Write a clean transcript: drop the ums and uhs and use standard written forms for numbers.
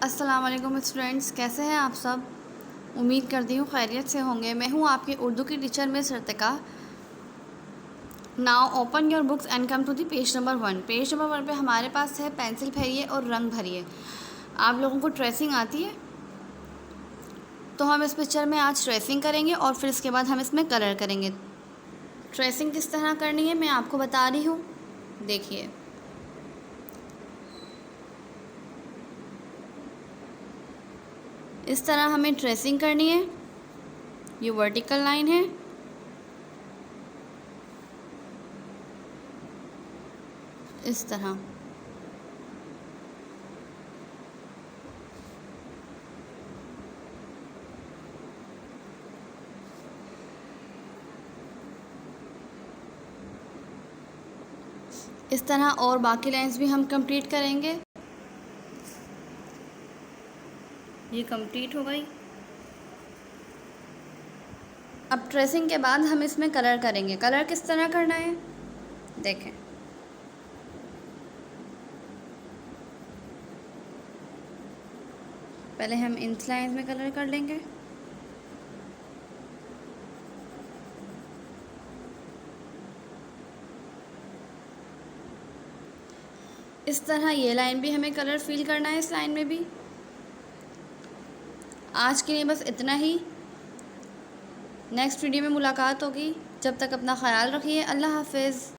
अस्सलाम वालेकुम स्टूडेंट्स, कैसे हैं आप सब। उम्मीद करती हूँ खैरियत से होंगे। मैं हूँ आपकी उर्दू की teacher miss Ritika. Now open your books and come to the page number 1। Page number 1 पे हमारे पास है पेंसिल भरिए और रंग भरिए। आप लोगों को ट्रेसिंग आती है, तो हम इस पिक्चर में आज ट्रेसिंग करेंगे और फिर इसके बाद हम इसमें कलर करेंगे। ट्रेसिंग किस तरह करनी है मैं आपको बता रही हूँ, देखिए। इस तरह हमें ट्रेसिंग करनी है। ये वर्टिकल लाइन है, इस तरह। इस तरह और बाकी लाइंस भी हम कंप्लीट करेंगे। ये कंप्लीट हो गई। अब ट्रेसिंग के बाद हम इसमें कलर करेंगे। कलर किस तरह करना है, देखें। पहले हम इन लाइंस में कलर कर लेंगे। इस तरह ये लाइन भी हमें कलर फिल करना है, इस लाइन में भी। आज के लिए बस इतना ही। नेक्स्ट वीडियो में मुलाकात होगी। जब तक अपना ख्याल रखिए। अल्लाह हाफिज़।